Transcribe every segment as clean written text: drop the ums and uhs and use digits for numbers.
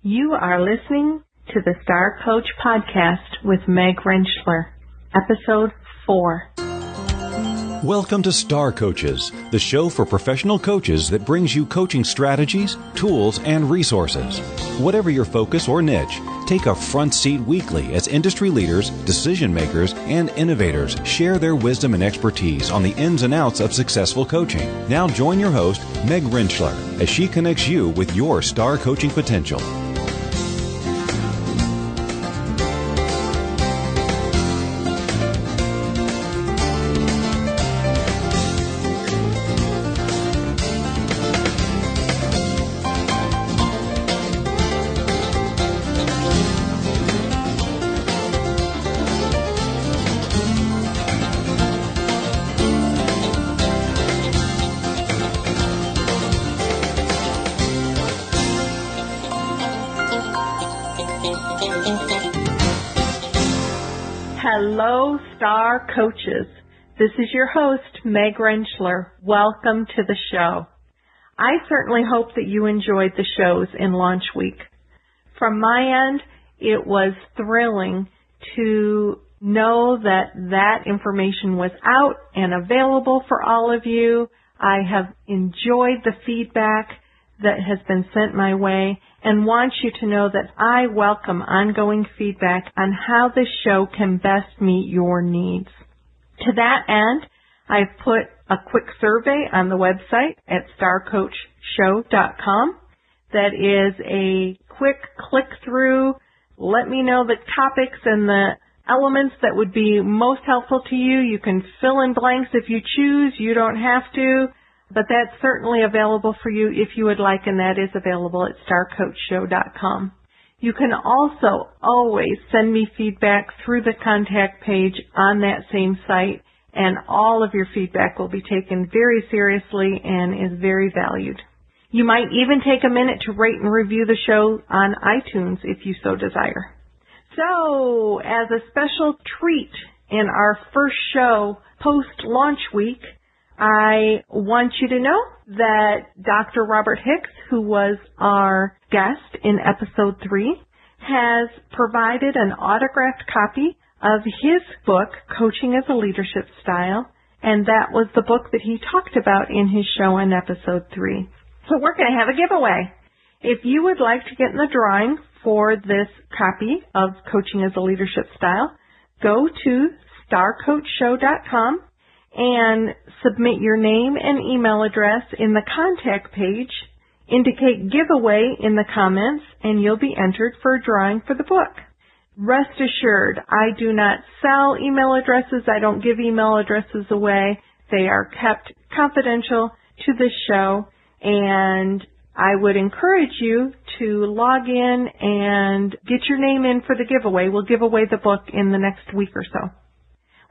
You are listening to the Star Coach Podcast with Meg Rentschler, Episode 4. Welcome to Star Coaches, the show for professional coaches that brings you coaching strategies, tools, and resources. Whatever your focus or niche, take a front seat weekly as industry leaders, decision makers, and innovators share their wisdom and expertise on the ins and outs of successful coaching. Now join your host, Meg Rentschler, as she connects you with your star coaching potential. Hello, Star Coaches. This is your host, Meg Rentschler. Welcome to the show. I certainly hope that you enjoyed the shows in launch week. From my end, it was thrilling to know that that information was out and available for all of you. I have enjoyed the feedback that has been sent my way and want you to know that I welcome ongoing feedback on how this show can best meet your needs. To that end, I've put a quick survey on the website at starcoachshow.com that is a quick click through. Let me know the topics and the elements that would be most helpful to you. You can fill in blanks if you choose. You don't have to. But that's certainly available for you if you would like, and that is available at starcoachshow.com. You can also always send me feedback through the contact page on that same site, and all of your feedback will be taken very seriously and is very valued. You might even take a minute to rate and review the show on iTunes if you so desire. So, as a special treat in our first show post-launch week, I want you to know that Dr. Robert Hicks, who was our guest in Episode 3, has provided an autographed copy of his book, Coaching as a Leadership Style, and that was the book that he talked about in his show in Episode 3. So we're going to have a giveaway. If you would like to get in the drawing for this copy of Coaching as a Leadership Style, go to starcoachshow.com and submit your name and email address in the contact page. Indicate giveaway in the comments, and you'll be entered for a drawing for the book. Rest assured, I do not sell email addresses. I don't give email addresses away. They are kept confidential to this show, and I would encourage you to log in and get your name in for the giveaway. We'll give away the book in the next week or so.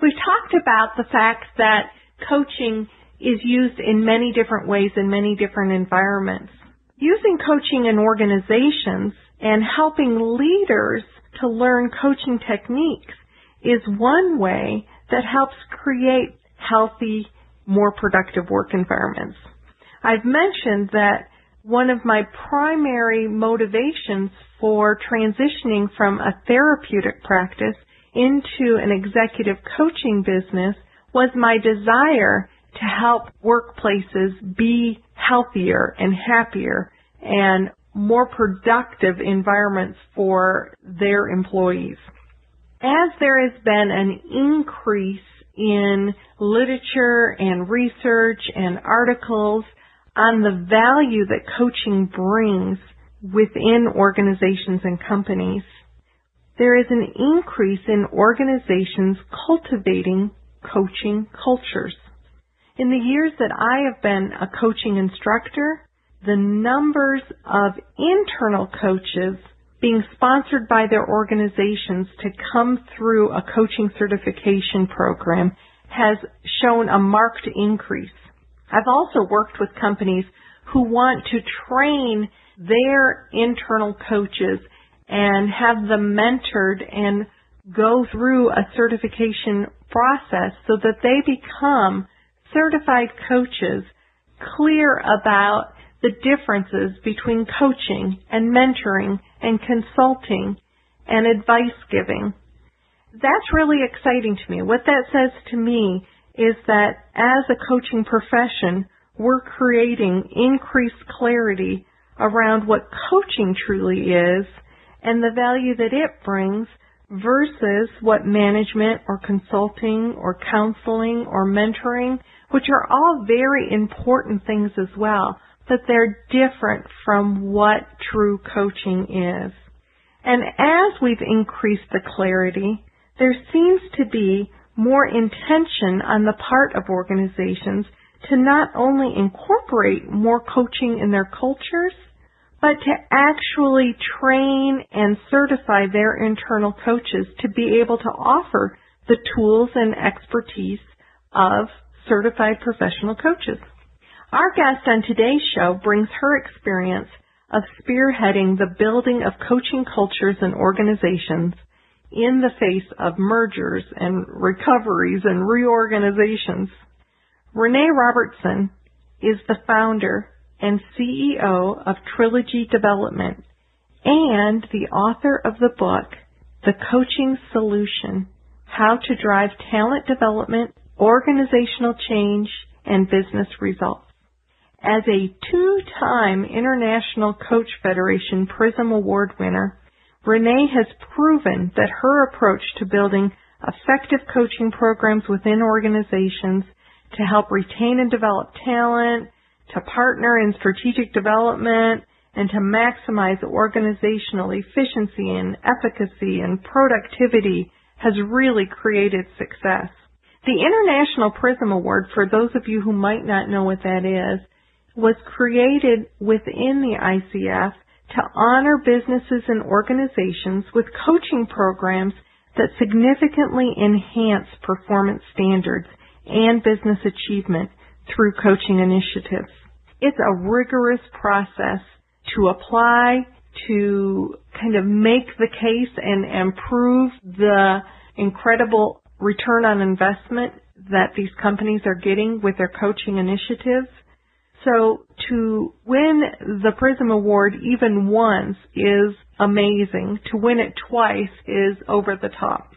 We've talked about the fact that coaching is used in many different ways in many different environments. Using coaching in organizations and helping leaders to learn coaching techniques is one way that helps create healthy, more productive work environments. I've mentioned that one of my primary motivations for transitioning from a therapeutic practice into an executive coaching business was my desire to help workplaces be healthier and happier and more productive environments for their employees. As there has been an increase in literature and research and articles on the value that coaching brings within organizations and companies, there is an increase in organizations cultivating coaching cultures. In the years that I have been a coaching instructor, the numbers of internal coaches being sponsored by their organizations to come through a coaching certification program has shown a marked increase. I've also worked with companies who want to train their internal coaches and have them mentored and go through a certification process so that they become certified coaches, clear about the differences between coaching and mentoring and consulting and advice giving. That's really exciting to me. What that says to me is that as a coaching profession, we're creating increased clarity around what coaching truly is and the value that it brings versus what management or consulting or counseling or mentoring, which are all very important things as well, but they're different from what true coaching is. And as we've increased the clarity, there seems to be more intention on the part of organizations to not only incorporate more coaching in their cultures, but to actually train and certify their internal coaches to be able to offer the tools and expertise of certified professional coaches. Our guest on today's show brings her experience of spearheading the building of coaching cultures and organizations in the face of mergers and recoveries and reorganizations. Renee Robertson is the founder and CEO of Trilogy Development and the author of the book, The Coaching Solution, How to Drive Talent Development, Organizational Change, and Business Results. As a two-time International Coach Federation Prism Award winner, Renee has proven that her approach to building effective coaching programs within organizations to help retain and develop talent, to partner in strategic development, and to maximize organizational efficiency and efficacy and productivity has really created success. The International Prism Award, for those of you who might not know what that is, was created within the ICF to honor businesses and organizations with coaching programs that significantly enhance performance standards and business achievement through coaching initiatives. It's a rigorous process to apply, to kind of make the case and improve the incredible return on investment that these companies are getting with their coaching initiatives. So to win the Prism Award even once is amazing. To win it twice is over the top.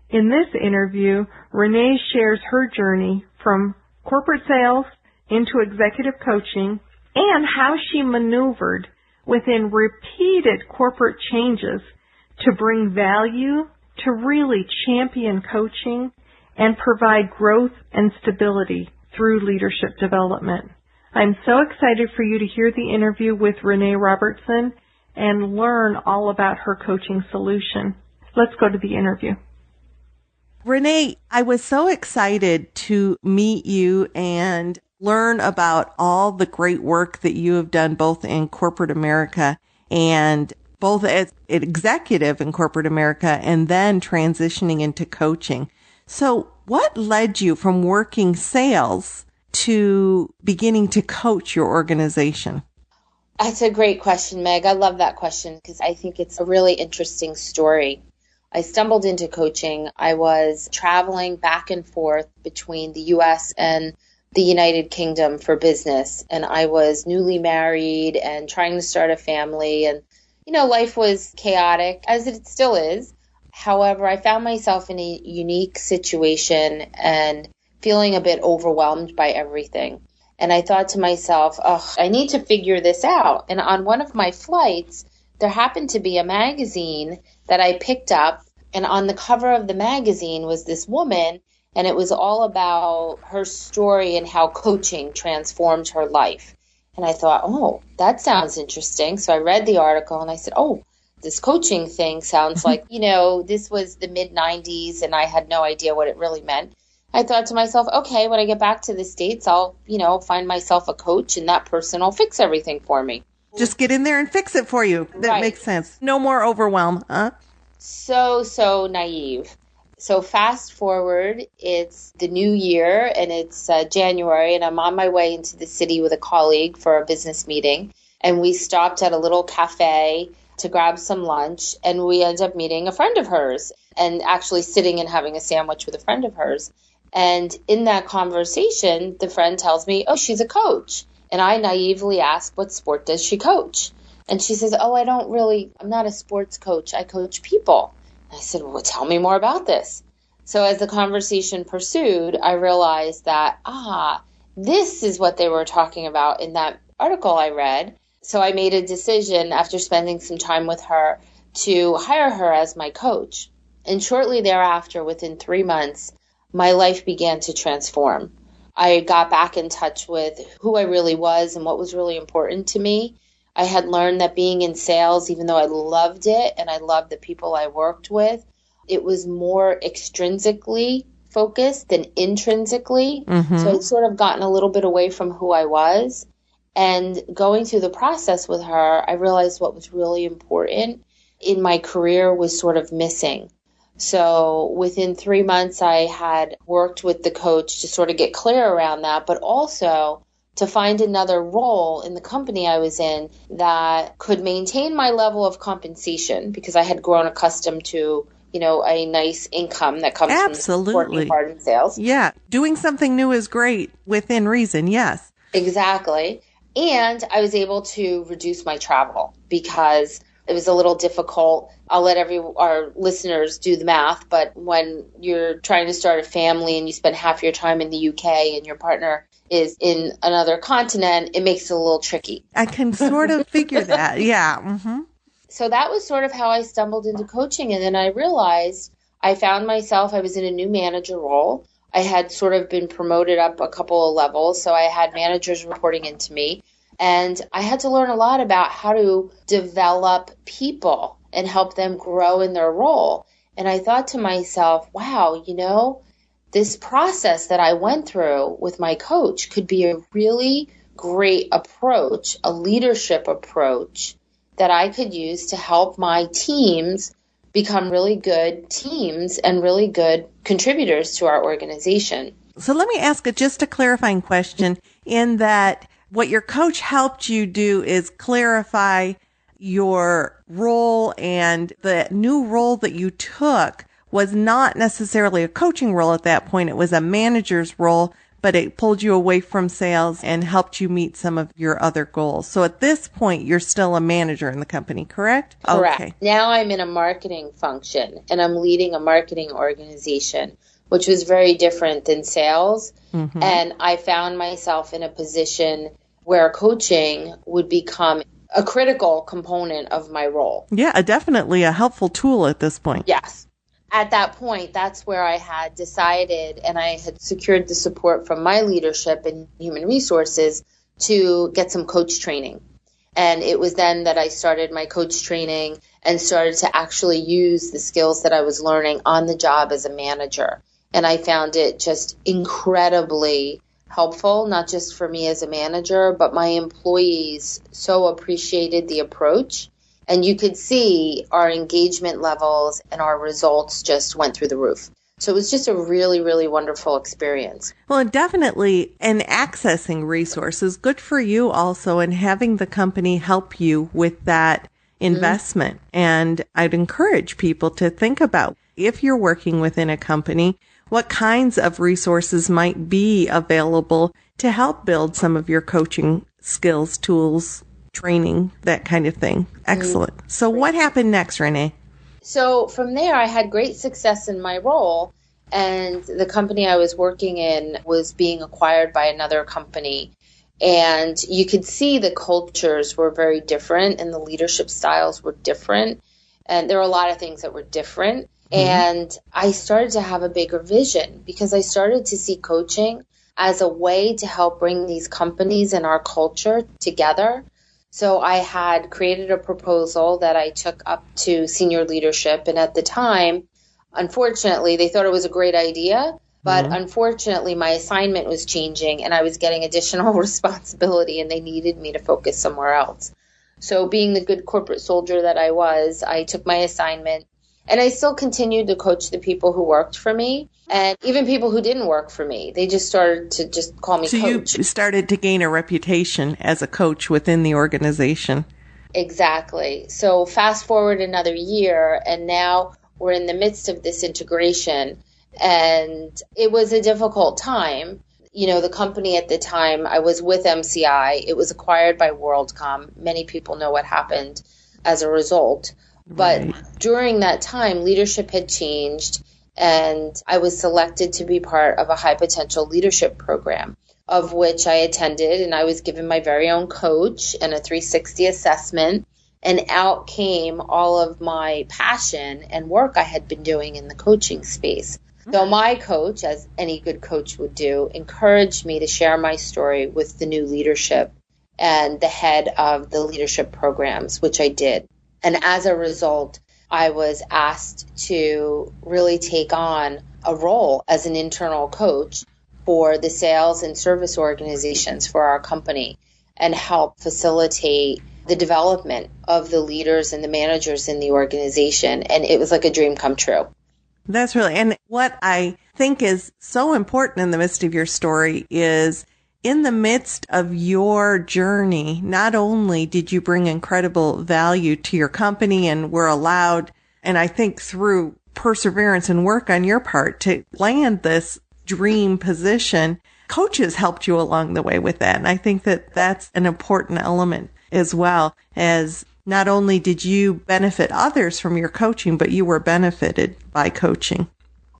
In this interview, Renee shares her journey from corporate sales into executive coaching and how she maneuvered within repeated corporate changes to bring value, to really champion coaching, and provide growth and stability through leadership development. I'm so excited for you to hear the interview with Renee Robertson and learn all about her coaching solution. Let's go to the interview. Renee, I was so excited to meet you and learn about all the great work that you have done both in corporate America and both as an executive in corporate America and then transitioning into coaching. So what led you from working sales to beginning to coach your organization? That's a great question, Meg. I love that question because I think it's a really interesting story. I stumbled into coaching. I was traveling back and forth between the U.S. and the United Kingdom for business, and I was newly married and trying to start a family, and life was chaotic, as it still is. However, I found myself in a unique situation and feeling a bit overwhelmed by everything. And I thought to myself, I need to figure this out. And on one of my flights, there happened to be a magazine that I picked up. And on the cover of the magazine was this woman, and it was all about her story and how coaching transformed her life. And I thought, that sounds interesting. So I read the article and I said, this coaching thing sounds like, this was the mid-90s and I had no idea what it really meant. I thought to myself, okay, when I get back to the States, I'll, find myself a coach and that person will fix everything for me. Just get in there and fix it for you. That makes sense. No more overwhelm, huh? So naive. So fast forward, it's the new year and it's January and I'm on my way into the city with a colleague for a business meeting. And we stopped at a little cafe to grab some lunch and we ended up meeting a friend of hers and actually sitting and having a sandwich with a friend of hers. And in that conversation, the friend tells me, she's a coach. And I naively ask, what sport does she coach? And she says, oh, I'm not a sports coach. I coach people. I said, well, tell me more about this. So as the conversation pursued, I realized that, this is what they were talking about in that article I read. So I made a decision after spending some time with her to hire her as my coach. And shortly thereafter, within 3 months, my life began to transform. I got back in touch with who I really was and what was really important to me. I had learned that being in sales, even though I loved it and I loved the people I worked with, it was more extrinsically focused than intrinsically. Mm-hmm. So I'd sort of gotten a little bit away from who I was. And going through the process with her, I realized what was really important in my career was sort of missing. So within 3 months, I had worked with the coach to sort of get clear around that, but also to find another role in the company I was in that could maintain my level of compensation because I had grown accustomed to, a nice income that comes from working hard in sales. Yeah. Doing something new is great within reason. Yes. Exactly. And I was able to reduce my travel because it was a little difficult. I'll let our listeners do the math, but when you're trying to start a family and you spend half your time in the UK and your partner is in another continent, it makes it a little tricky. I can sort of figure that. Yeah. Mm-hmm. So that was sort of how I stumbled into coaching. And then I realized I found myself, I was in a new manager role. I had sort of been promoted up a couple of levels. So I had managers reporting into me. And I had to learn a lot about how to develop people and help them grow in their role. And I thought to myself, wow, this process that I went through with my coach could be a really great approach, a leadership approach that I could use to help my teams become really good teams and really good contributors to our organization. So let me ask just a clarifying question in that what your coach helped you do is clarify your role, and the new role that you took was not necessarily a coaching role at that point. It was a manager's role, but it pulled you away from sales and helped you meet some of your other goals. So at this point, you're still a manager in the company, correct? Correct. Okay. Now I'm in a marketing function and I'm leading a marketing organization, which was very different than sales. Mm-hmm. And I found myself in a position where coaching would become a critical component of my role. Yeah, definitely a helpful tool at this point. Yes. At that point, that's where I had decided and I had secured the support from my leadership and human resources to get some coach training. And it was then that I started my coach training and started to actually use the skills that I was learning on the job as a manager. And I found it just incredibly helpful, not just for me as a manager, but my employees so appreciated the approach. And you could see our engagement levels and our results just went through the roof. So it was just a really, really wonderful experience. Well, definitely, and accessing resources, good for you also, and having the company help you with that investment. Mm-hmm. And I'd encourage people to think about, if you're working within a company, what kinds of resources might be available to help build some of your coaching skills, tools, training, that kind of thing. Excellent. So what happened next, Renee? So from there, I had great success in my role, and the company I was working in was being acquired by another company. And you could see the cultures were very different and the leadership styles were different. And there were a lot of things that were different. Mm-hmm. And I started to have a bigger vision because I started to see coaching as a way to help bring these companies and our culture together. So I had created a proposal that I took up to senior leadership. And at the time, unfortunately, they thought it was a great idea. But unfortunately, my assignment was changing and I was getting additional responsibility and they needed me to focus somewhere else. So being the good corporate soldier that I was, I took my assignment. And I still continued to coach the people who worked for me and even people who didn't work for me. They just started to just call me coach. So you started to gain a reputation as a coach within the organization. Exactly. So fast forward another year and now we're in the midst of this integration. And it was a difficult time. the company at the time, I was with MCI. It was acquired by WorldCom. Many people know what happened as a result. But during that time, leadership had changed, and I was selected to be part of a high potential leadership program, of which I attended, and I was given my very own coach and a 360 assessment. And out came all of my passion and work I had been doing in the coaching space. So my coach, as any good coach would do, encouraged me to share my story with the new leadership and the head of the leadership programs, which I did. And as a result, I was asked to really take on a role as an internal coach for the sales and service organizations for our company and help facilitate the development of the leaders and the managers in the organization. And it was like a dream come true. That's really, and what I think is so important in the midst of your story is in the midst of your journey, not only did you bring incredible value to your company and were allowed, and I think through perseverance and work on your part to land this dream position, coaches helped you along the way with that. And I think that that's an important element as well, as not only did you benefit others from your coaching, but you were benefited by coaching.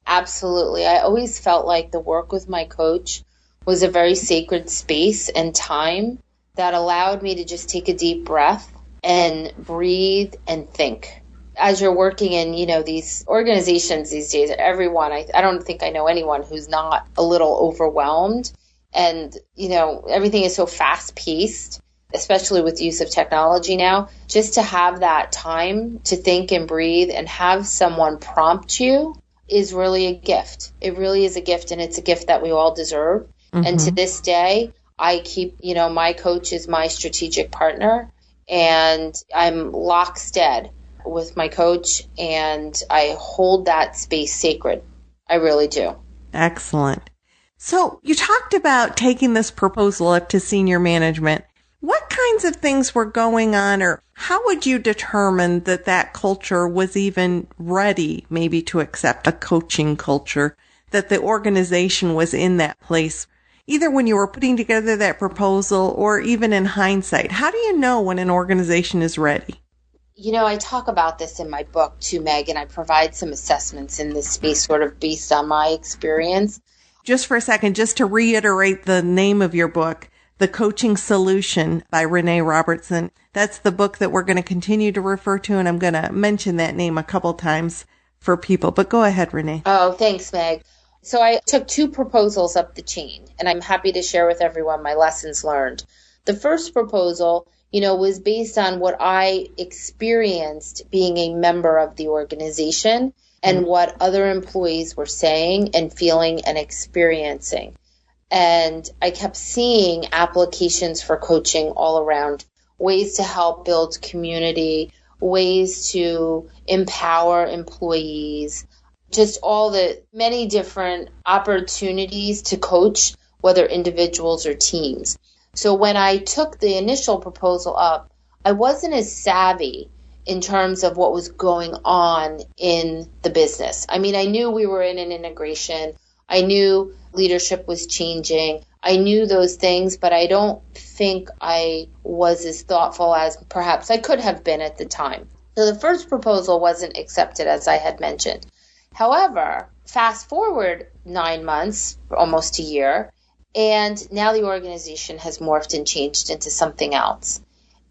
Absolutely. I always felt like the work with my coach was a very sacred space and time that allowed me to just take a deep breath and breathe and think. As you're working in, these organizations these days, everyone, I don't think I know anyone who's not a little overwhelmed. And, everything is so fast paced, especially with the use of technology now. Just to have that time to think and breathe and have someone prompt you is really a gift. It really is a gift, and it's a gift that we all deserve. Mm-hmm. And to this day, I keep, my coach is my strategic partner, and I'm lockstep with my coach, and I hold that space sacred. I really do. Excellent. So you talked about taking this proposal up to senior management. What kinds of things were going on, or how would you determine that culture was even ready maybe to accept a coaching culture, that the organization was in that place, either when you were putting together that proposal or even in hindsight? How do you know when an organization is ready? I talk about this in my book too, Meg, and I provide some assessments in this space sort of based on my experience. Just for a second, just to reiterate the name of your book, The Coaching Solution by Renee Robertson. That's the book that we're going to continue to refer to, and I'm going to mention that name a couple times for people. But go ahead, Renee. Oh, thanks, Meg. So I took 2 proposals up the chain, and I'm happy to share with everyone my lessons learned. The first proposal, was based on what I experienced being a member of the organization and what other employees were saying and feeling and experiencing. And I kept seeing applications for coaching all around, ways to help build community, ways to empower employees, just all the many different opportunities to coach, whether individuals or teams. So when I took the initial proposal up, I wasn't as savvy in terms of what was going on in the business. I mean, I knew we were in an integration. I knew leadership was changing. I knew those things, but I don't think I was as thoughtful as perhaps I could have been at the time. So the first proposal wasn't accepted, as I had mentioned. However, fast forward 9 months, almost a year, and now the organization has morphed and changed into something else.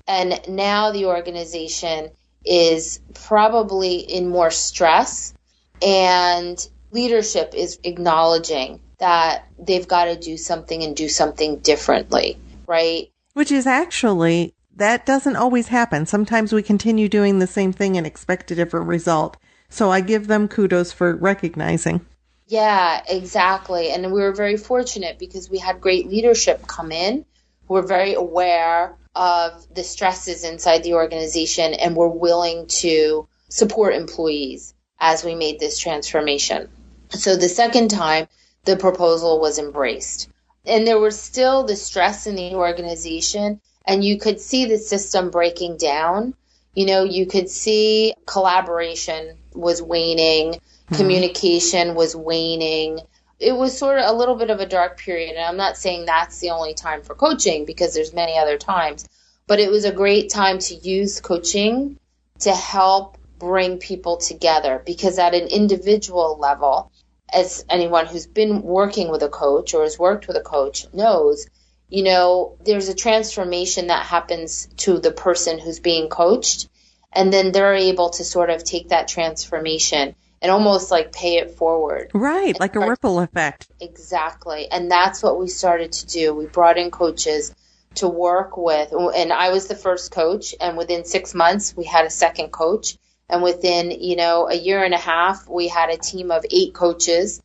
And now the organization is probably in more stress, and leadership is acknowledging that they've got to do something and do something differently, right? Which is actually, that doesn't always happen. Sometimes we continue doing the same thing and expect a different result. So I give them kudos for recognizing. Yeah, exactly. And we were very fortunate because we had great leadership come in who were very aware of the stresses inside the organization and were willing to support employees as we made this transformation. So the second time, the proposal was embraced. And there was still the stress in the organization, and you could see the system breaking down. You could see collaboration was waning, communication was waning. it was sort of a little bit of a dark period. And I'm not saying that's the only time for coaching, because there's many other times, but it was a great time to use coaching to help bring people together, because at an individual level, as anyone who's been working with a coach or has worked with a coach knows, there's a transformation that happens to the person who's being coached. And then they're able to sort of take that transformation and almost like pay it forward. Right, like a ripple effect. Exactly. And that's what we started to do. We brought in coaches to work with, and I was the first coach, and within 6 months, we had a second coach. And within, a year and a half, we had a team of 8 coaches,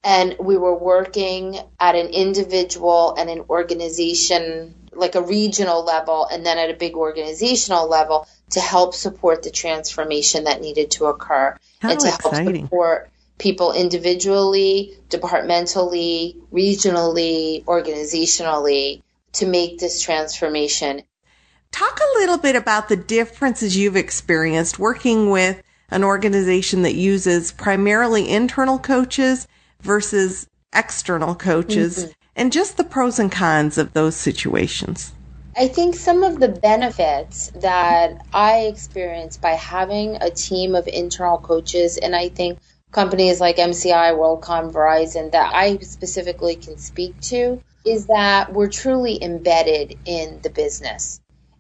and we were working at an individual and an organization, like a regional level, and then at a big organizational level to help support the transformation that needed to occur. How and to exciting. help support people individually, departmentally, regionally, organizationally to make this transformation. Talk a little bit about the differences you've experienced working with an organization that uses primarily internal coaches versus external coaches, and just the pros and cons of those situations. I think some of the benefits that I experienced by having a team of internal coaches, and I think companies like MCI, WorldCom, Verizon that I specifically can speak to, is that we're truly embedded in the business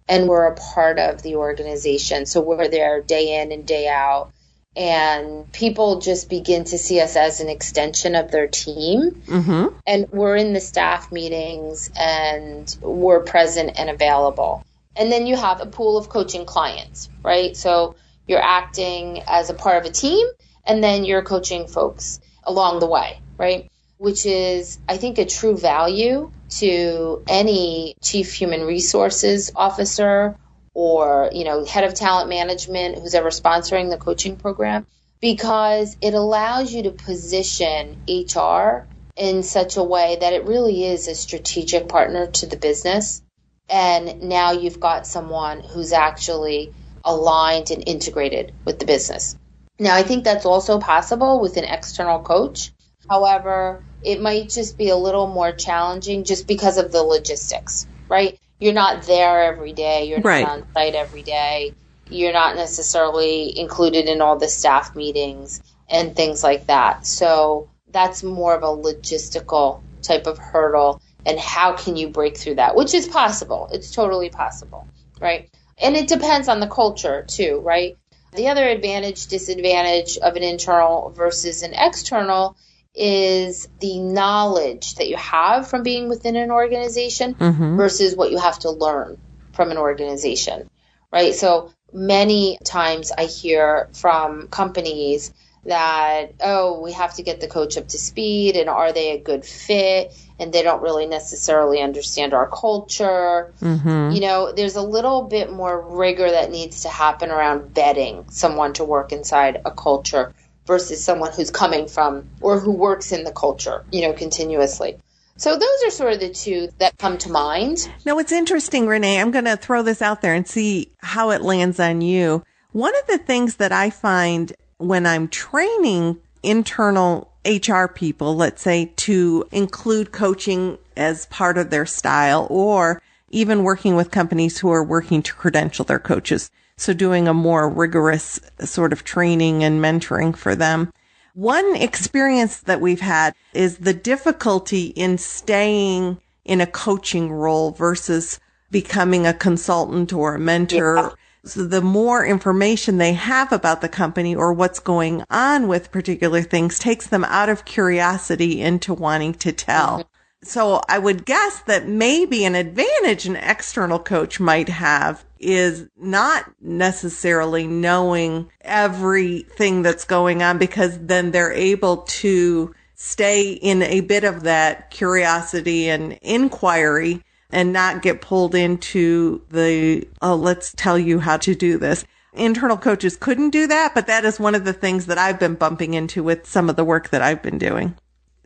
and we're a part of the organization. So we're there day in and day out. And people just begin to see us as an extension of their team. Mm-hmm. And we're in the staff meetings and we're present and available. And then you have a pool of coaching clients, right? So you're acting as a part of a team, and then you're coaching folks along the way, right? Which is, I think, a true value to any chief human resources officer or, head of talent management who's ever sponsoring the coaching program, because it allows you to position HR in such a way that it really is a strategic partner to the business. And now you've got someone who's actually aligned and integrated with the business. Now, I think that's also possible with an external coach. However, it might just be a little more challenging just because of the logistics, right? You're not there every day. You're not on site every day. You're not necessarily included in all the staff meetings and things like that. So that's more of a logistical type of hurdle. And how can you break through that? Which is possible. It's totally possible, right? And it depends on the culture too, right? The other advantage, disadvantage of an internal versus an external is the knowledge that you have from being within an organization versus what you have to learn from an organization, right? So many times I hear from companies that, we have to get the coach up to speed, and are they a good fit? And they don't really necessarily understand our culture. There's a little bit more rigor that needs to happen around vetting someone to work inside a culture versus someone who's coming from or who works in the culture, continuously. So those are sort of the two that come to mind. Now, it's interesting, Renee. I'm going to throw this out there and see how it lands on you. One of the things that I find when I'm training internal HR people, let's say, to include coaching as part of their style, or even working with companies who are working to credential their coaches, so doing a more rigorous sort of training and mentoring for them. One experience that we've had is the difficulty in staying in a coaching role versus becoming a consultant or a mentor. Yeah. So the more information they have about the company or what's going on with particular things takes them out of curiosity into wanting to tell. So I would guess that maybe an advantage an external coach might have is not necessarily knowing everything that's going on, because then they're able to stay in a bit of that curiosity and inquiry and not get pulled into the, let's tell you how to do this. Internal coaches couldn't do that, but that is one of the things that I've been bumping into with some of the work that I've been doing.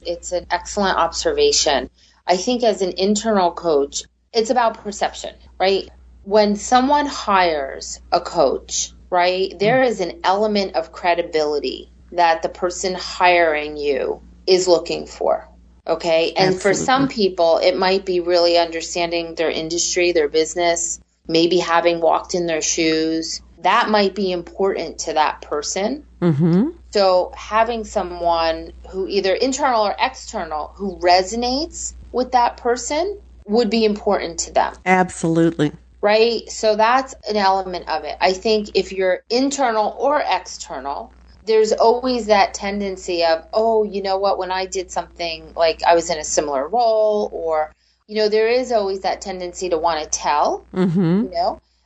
It's an excellent observation. I think as an internal coach, it's about perception, right? When someone hires a coach, right, there is an element of credibility that the person hiring you is looking for. Okay. And Absolutely. for some people, it might be really understanding their industry, their business, maybe having walked in their shoes. That might be important to that person. Mm-hmm. So having someone who either internal or external who resonates with that person would be important to them. Absolutely. Right? So that's an element of it. I think if you're internal or external, there's always that tendency of, oh, you know what, when I did something like I was in a similar role, or, there is always that tendency to want to tell,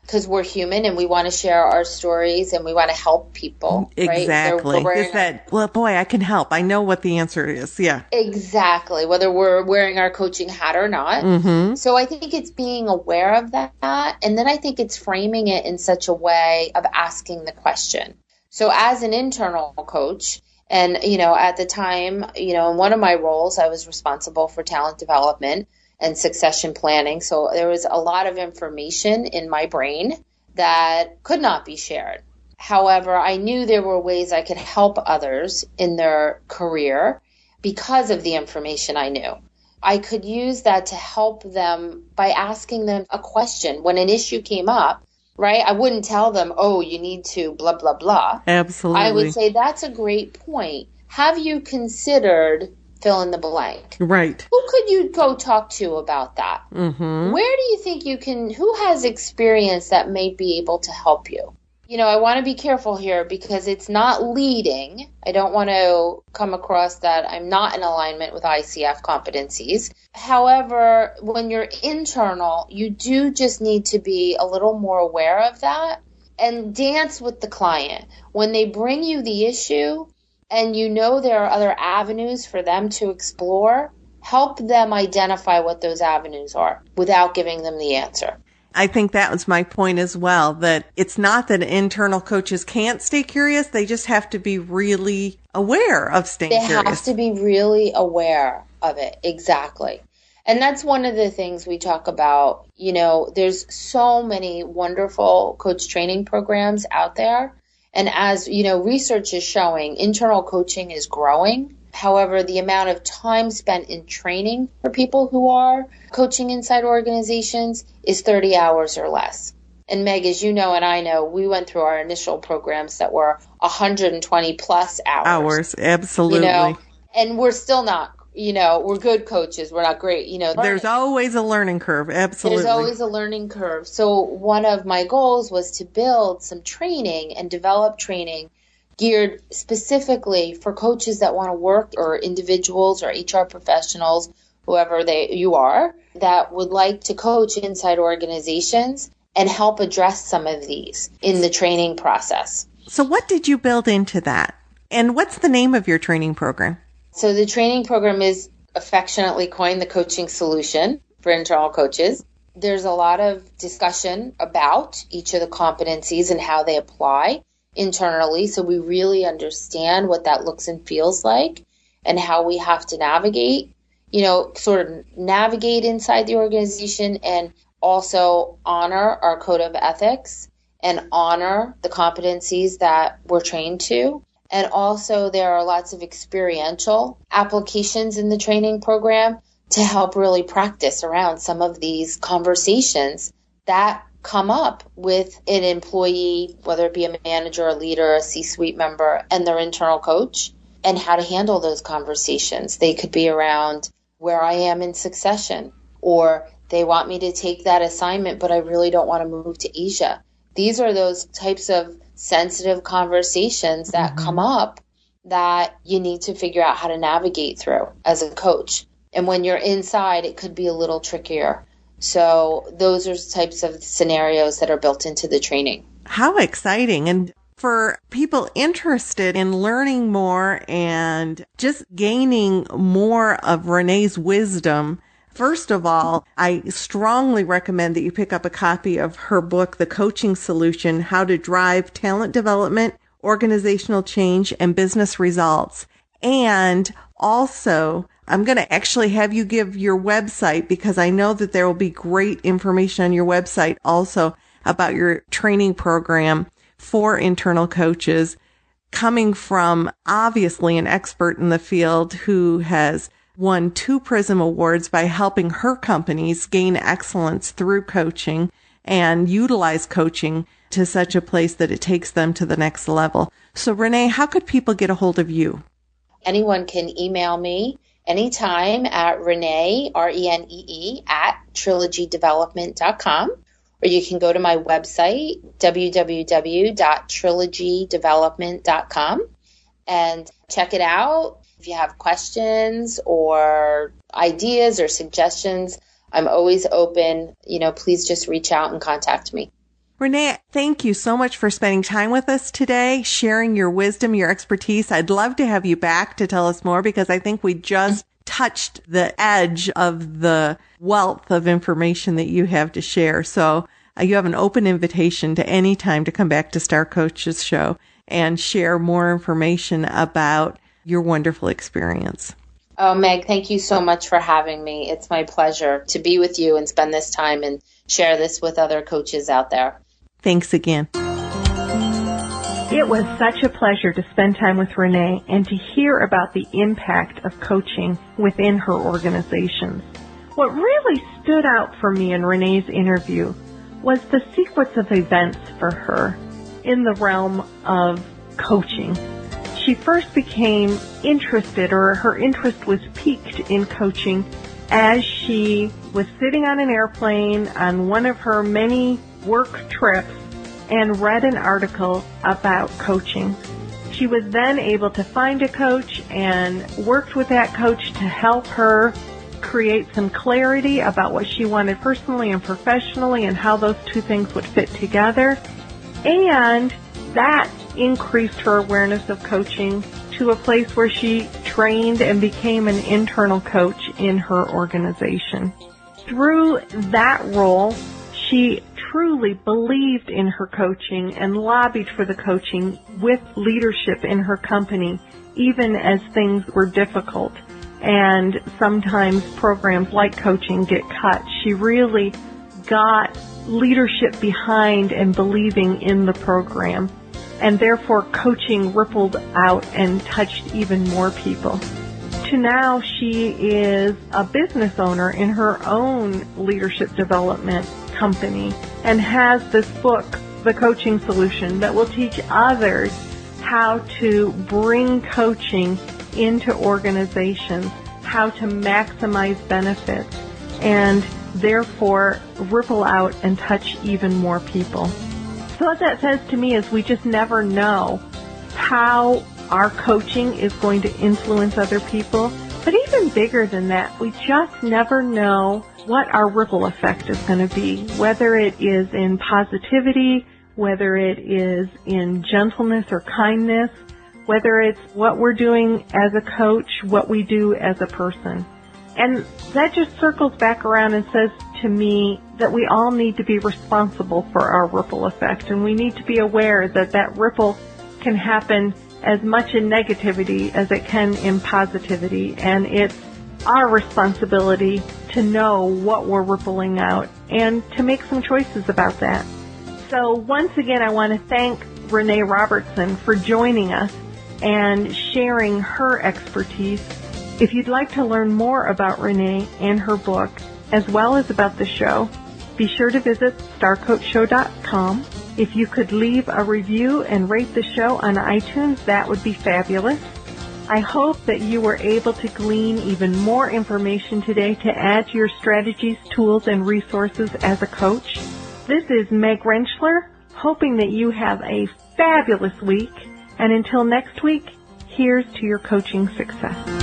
because we're human and we want to share our stories and we want to help people. Exactly. Right? Is that, well, boy, I can help. I know what the answer is. Yeah. Exactly. Whether we're wearing our coaching hat or not. Mm-hmm. So I think it's being aware of that. And then I think it's framing it in such a way of asking the question. So as an internal coach, and, at the time, in one of my roles, I was responsible for talent development and succession planning. So there was a lot of information in my brain that could not be shared. However, I knew there were ways I could help others in their career because of the information I knew. I could use that to help them by asking them a question. When an issue came up, right, I wouldn't tell them, oh, you need to blah, blah, blah. Absolutely. I would say, that's a great point. Have you considered fill in the blank? Right. Who could you go talk to about that? Mm-hmm. Where do you think who has experience that may be able to help you? I want to be careful here because it's not leading. I don't want to come across that I'm not in alignment with ICF competencies. However, when you're internal, you do just need to be a little more aware of that and dance with the client. When they bring you the issue and there are other avenues for them to explore, help them identify what those avenues are without giving them the answer. I think that was my point as well, that it's not that internal coaches can't stay curious. They just have to be really aware of staying curious. They have to be really aware of it. Exactly. And that's one of the things we talk about. There's so many wonderful coach training programs out there. And as, research is showing, internal coaching is growing. However, the amount of time spent in training for people who are coaching inside organizations is 30 hours or less. And Meg, as you know and I know, we went through our initial programs that were 120 plus hours. Absolutely. And we're still not, we're good coaches. We're not great, There's always a learning curve. Absolutely. There's always a learning curve. So one of my goals was to build some training and develop training geared specifically for coaches that want to work, or individuals or HR professionals, whoever you are, that would like to coach inside organizations and help address some of these in the training process. So what did you build into that? And what's the name of your training program? So the training program is affectionately coined the coaching solution for internal coaches. There's a lot of discussion about each of the competencies and how they apply internally, so we really understand what that looks and feels like and how we have to navigate, sort of navigate inside the organization, and also honor our code of ethics and honor the competencies that we're trained to. And also there are lots of experiential applications in the training program to help really practice around some of these conversations that come up with an employee, whether it be a manager, a leader, a C-suite member, and their internal coach, and how to handle those conversations. They could be around where I am in succession, or they want me to take that assignment, but I really don't want to move to Asia. These are those types of sensitive conversations that come up that you need to figure out how to navigate through as a coach. And when you're inside, it could be a little trickier. So those are types of scenarios that are built into the training. How exciting. And for people interested in learning more and just gaining more of Renee's wisdom, first of all, I strongly recommend that you pick up a copy of her book, The Coaching Solution, How to Drive Talent Development, Organizational Change, and Business Results. And also, I'm going to actually have you give your website, because I know that there will be great information on your website also about your training program for internal coaches. coming from obviously an expert in the field who has won 2 Prism Awards by helping her companies gain excellence through coaching and utilize coaching to such a place that it takes them to the next level. So Renee, how could people get a hold of you? Anyone can email me anytime at Renee, Renee, at trilogydevelopment.com, or you can go to my website, www.trilogydevelopment.com, and check it out. If you have questions or ideas or suggestions, I'm always open. Please just reach out and contact me. Renee, thank you so much for spending time with us today, sharing your wisdom, your expertise. I'd love to have you back to tell us more, because I think we just touched the edge of the wealth of information that you have to share. So you have an open invitation to any time to come back to Star Coaches Show and share more information about your wonderful experience. Oh, Meg, thank you so much for having me. It's my pleasure to be with you and spend this time and share this with other coaches out there. Thanks again. It was such a pleasure to spend time with Renee and to hear about the impact of coaching within her organizations. What really stood out for me in Renee's interview was the sequence of events for her in the realm of coaching. She first became interested, or her interest was piqued in coaching as she was sitting on an airplane on one of her many work trips and read an article about coaching. She was then able to find a coach and worked with that coach to help her create some clarity about what she wanted personally and professionally and how those two things would fit together. And that increased her awareness of coaching to a place where she trained and became an internal coach in her organization. Through that role, she truly believed in her coaching and lobbied for the coaching with leadership in her company, even as things were difficult. And sometimes programs like coaching get cut. She really got leadership behind and believing in the program. And therefore, coaching rippled out and touched even more people. To now, she is a business owner in her own leadership development company and has this book, The Coaching Solution, that will teach others how to bring coaching into organizations, how to maximize benefits, and therefore ripple out and touch even more people. So what that says to me is we just never know how our coaching is going to influence other people. But even bigger than that, we just never know what our ripple effect is going to be, whether it is in positivity, whether it is in gentleness or kindness, whether it's what we're doing as a coach, what we do as a person. And that just circles back around and says to me that we all need to be responsible for our ripple effect, and we need to be aware that that ripple can happen as much in negativity as it can in positivity, and it's our responsibility to know what we're rippling out and to make some choices about that. So once again, I want to thank Renee Robertson for joining us and sharing her expertise. If you'd like to learn more about Renee and her book, as well as about the show, be sure to visit starcoachshow.com. If you could leave a review and rate the show on iTunes, that would be fabulous. I hope that you were able to glean even more information today to add to your strategies, tools, and resources as a coach. This is Meg Rentschler, hoping that you have a fabulous week. And until next week, here's to your coaching success.